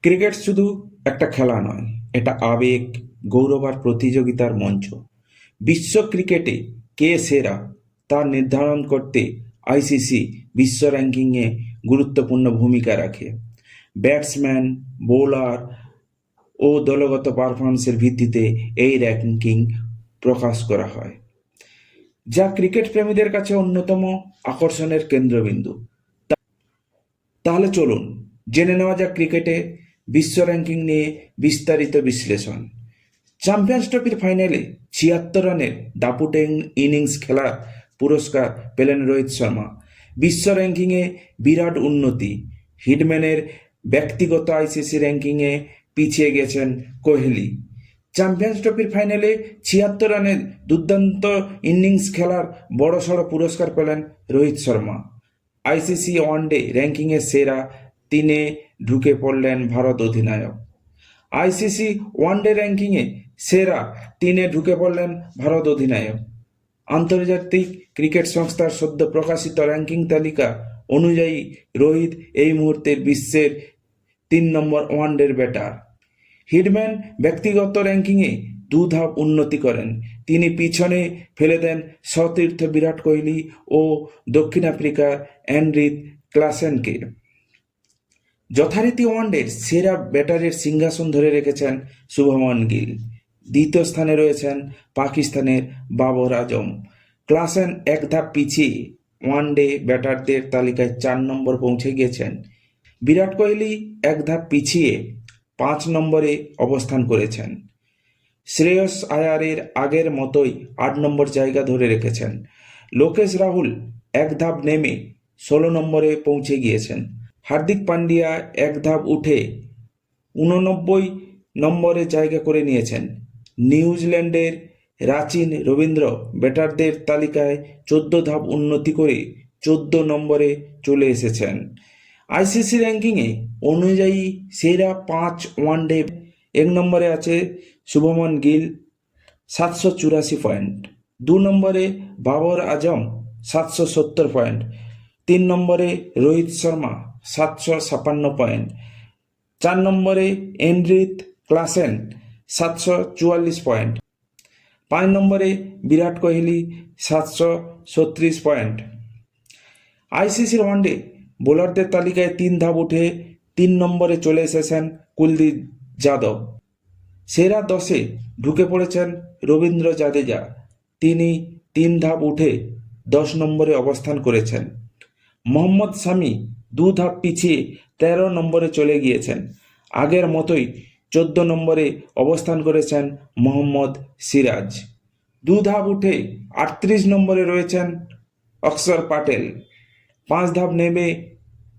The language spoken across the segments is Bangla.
ক্রিকেট শুধু একটা খেলা নয়, এটা আবেগ, গৌরব আর প্রতিযোগিতার মঞ্চ। বিশ্ব ক্রিকেটে কে সেরা তা নির্ধারণ করতে আইসিসি বিশ্ব র্যাঙ্কিংয়ে গুরুত্বপূর্ণ ভূমিকা রাখে। ব্যাটসম্যান, বোলার ও দলগত পারফরমেন্সের ভিত্তিতে এই র্যাঙ্কিং প্রকাশ করা হয়, যা ক্রিকেট প্রেমীদের কাছে অন্যতম আকর্ষণের কেন্দ্রবিন্দু। তাহলে চলুন জেনে নেওয়া যাক ক্রিকেটে বিশ্ব র্যাঙ্কিং নিয়ে বিস্তারিত বিশ্লেষণ। চ্যাম্পিয়ন্স ট্রফির ফাইনালে ৭৬ রানের দাপুটে ইনিংস খেলার পুরস্কার পেলেন রোহিত শর্মা। বিশ্ব র্যাঙ্কিংয়ে বিরাট উন্নতি। হিটম্যানের ব্যক্তিগত আইসিসি র্যাঙ্কিংয়ে পিছিয়ে গেছেন কোহলি। চ্যাম্পিয়ন্স ট্রফির ফাইনালে ৭৬ রানের দুর্দান্ত ইনিংস খেলার বড়সড় পুরস্কার পেলেন রোহিত শর্মা। আইসিসি ওয়ানডে র্যাঙ্কিংয়ে সেরা ৩-এ ঢুকে পড়লেন ভারত অধিনায়ক। আইসিসি ওয়ানডে র্যাঙ্কিংয়ে সেরা ৩-এ ঢুকে পড়লেন ভারত অধিনায়ক। আন্তর্জাতিক ক্রিকেট সংস্থার সদ্য প্রকাশিত র্যাঙ্কিং তালিকা অনুযায়ী রোহিত এই মুহূর্তের বিশ্বের ৩ নম্বর ওয়ানডের ব্যাটার। হিটম্যান ব্যক্তিগত র্যাঙ্কিংয়ে ২ ধাপ উন্নতি করেন। তিনি পিছনে ফেলে দেন সতীর্থ বিরাট কোহলি ও দক্ষিণ আফ্রিকার অ্যান্ড্রিথ ক্লাসেনকে। যথারীতি ওয়ানডের সেরা ব্যাটারের সিংহাসন ধরে রেখেছেন শুভমন গিল। দ্বিতীয় স্থানে রয়েছেন পাকিস্তানের বাবর আজম। ক্লাসেন এক ধাপ পিছিয়ে ওয়ানডে ব্যাটারদের তালিকায় ৪ নম্বর পৌঁছে গিয়েছেন। বিরাট কোহলি এক ধাপ পিছিয়ে ৫ নম্বরে অবস্থান করেছেন। শ্রেয়স আয়ারের আগের মতোই ৮ নম্বর জায়গা ধরে রেখেছেন। লোকেশ রাহুল এক ধাপ নেমে ১৬ নম্বরে পৌঁছে গিয়েছেন। হার্দিক পান্ডিয়া এক ধাপ উঠে ৮৯ নম্বরে জায়গা করে নিয়েছেন। নিউজিল্যান্ডের রাচিন রবীন্দ্র ব্যাটারদের তালিকায় ১৪ ধাপ উন্নতি করে ১৪ নম্বরে চলে এসেছেন। আইসিসি র্যাঙ্কিংয়ে অনুযায়ী সেরা ৫ ওয়ানডে ১ নম্বরে আছে শুভমন গিল ৭৮৪ পয়েন্ট, ২ নম্বরে বাবর আজম ৭৭০ পয়েন্ট, ৩ নম্বরে রোহিত শর্মা ৭৫৬ পয়েন্ট, ৪ নম্বরে অ্যান্ড্রিথ ক্লাসেন ৭৪৪ পয়েন্ট, ৫ নম্বরে বিরাট কোহলি ৭৩৬ পয়েন্ট। আইসিসির ওয়ানডে বোলারদের তালিকায় ৩ ধাপ উঠে ৩ নম্বরে চলে এসেছেন কুলদীপ যাদব। সেরা ১০-এ ঢুকে পড়েছেন রবীন্দ্র জাদেজা। তিনি ৩ ধাপ উঠে ১০ নম্বরে অবস্থান করেছেন। মোহাম্মদ শামি ২ ধাপ পিছিয়ে ১৩ নম্বরে চলে গিয়েছেন। আগের মতোই ১৪ নম্বরে অবস্থান করেছেন মোহাম্মদ সিরাজ। ২ ধাপ উঠে ৩৮ নম্বরে রয়েছেন অক্ষর প্যাটেল। ৫ ধাপ নেমে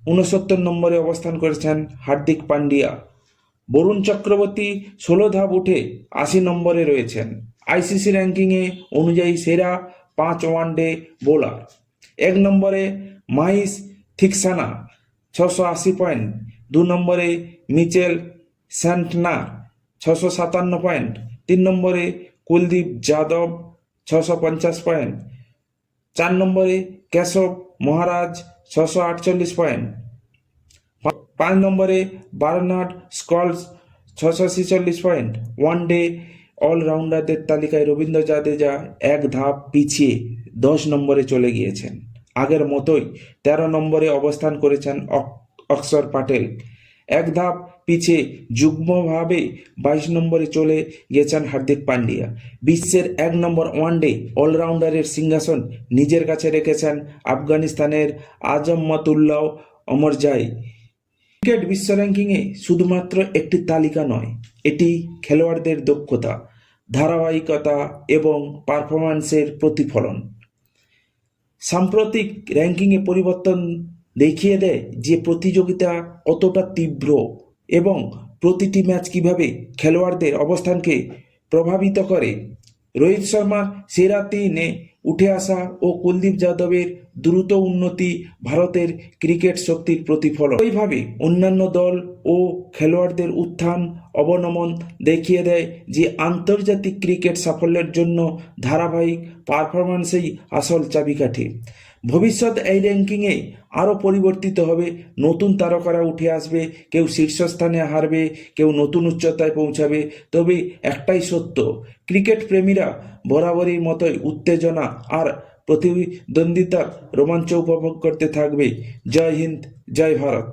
৬৯ নম্বরে অবস্থান করেছেন হার্দিক পান্ডিয়া। বরুণ চক্রবর্তী ১৬ ধাপ উঠে ৮০ নম্বরে রয়েছেন। আইসিসি র্যাঙ্কিংয়ে অনুযায়ী সেরা ৫ ওয়ানডে বোলার। ১ নম্বরে মাহিস থিকসানা ৬৮০ পয়েন্ট, ২ নম্বরে মিচেল স্যান্টনার ৬৫৭ পয়েন্ট, ৩ নম্বরে কুলদীপ যাদব ৬৫০ পয়েন্ট, ৪ নম্বরে কেশব মহারাজ ৬৪৮ পয়েন্ট, ৫ নম্বরে বার্নার্ড স্কলস ৬৪৬ পয়েন্ট। ওয়ানডে অলরাউন্ডারদের তালিকায় রবীন্দ্র জাদেজা এক ধাপ পিছিয়ে ১০ নম্বরে চলে গিয়েছেন। আগের মতোই ১৩ নম্বরে অবস্থান করেছেন অক্ষর প্যাটেল। এক ধাপ পিছিয়ে যুগ্মভাবে ২২ নম্বরে চলে গিয়েছেন হার্দিক পান্ডিয়া। বিশ্বের ১ নম্বর ওয়ানডে অলরাউন্ডারের সিংহাসন নিজের কাছে রেখেছেন আফগানিস্তানের আজমতুল্লাহ অমরজাই। ক্রিকেট বিশ্ব র্যাঙ্কিংয়ে শুধুমাত্র একটি তালিকা নয়, এটি খেলোয়াড়দের দক্ষতা, ধারাবাহিকতা এবং পারফরম্যান্সের প্রতিফলন। সাম্প্রতিক র্যাঙ্কিংয়ে পরিবর্তন দেখিয়ে দেয় যে প্রতিযোগিতা কতটা তীব্র এবং প্রতিটি ম্যাচ কিভাবে খেলোয়াড়দের অবস্থানকে প্রভাবিত করে। রোহিত শর্মার সেরা ৩-এ উঠে আসা ও কুলদীপ যাদবের দ্রুত উন্নতি ভারতের ক্রিকেট শক্তির প্রতিফলন। এইভাবে অন্যান্য দল ও খেলোয়াড়দের উত্থান অবনমন দেখিয়ে দেয় যে আন্তর্জাতিক ক্রিকেট সাফল্যের জন্য ধারাবাহিক পারফরম্যান্সেই আসল চাবিকাঠি। ভবিষ্যৎ এই র্যাঙ্কিংয়ে আরও পরিবর্তিত হবে, নতুন তারকারা উঠে আসবে, কেউ শীর্ষস্থানে হারবে, কেউ নতুন উচ্চতায় পৌঁছাবে। তবে একটাই সত্য, ক্রিকেট প্রেমীরা বরাবরই মতোই উত্তেজনা আর প্রতিদ্বন্দ্বিতার রোমাঞ্চ উপভোগ করতে থাকবে। জয় হিন্দ, জয় ভারত।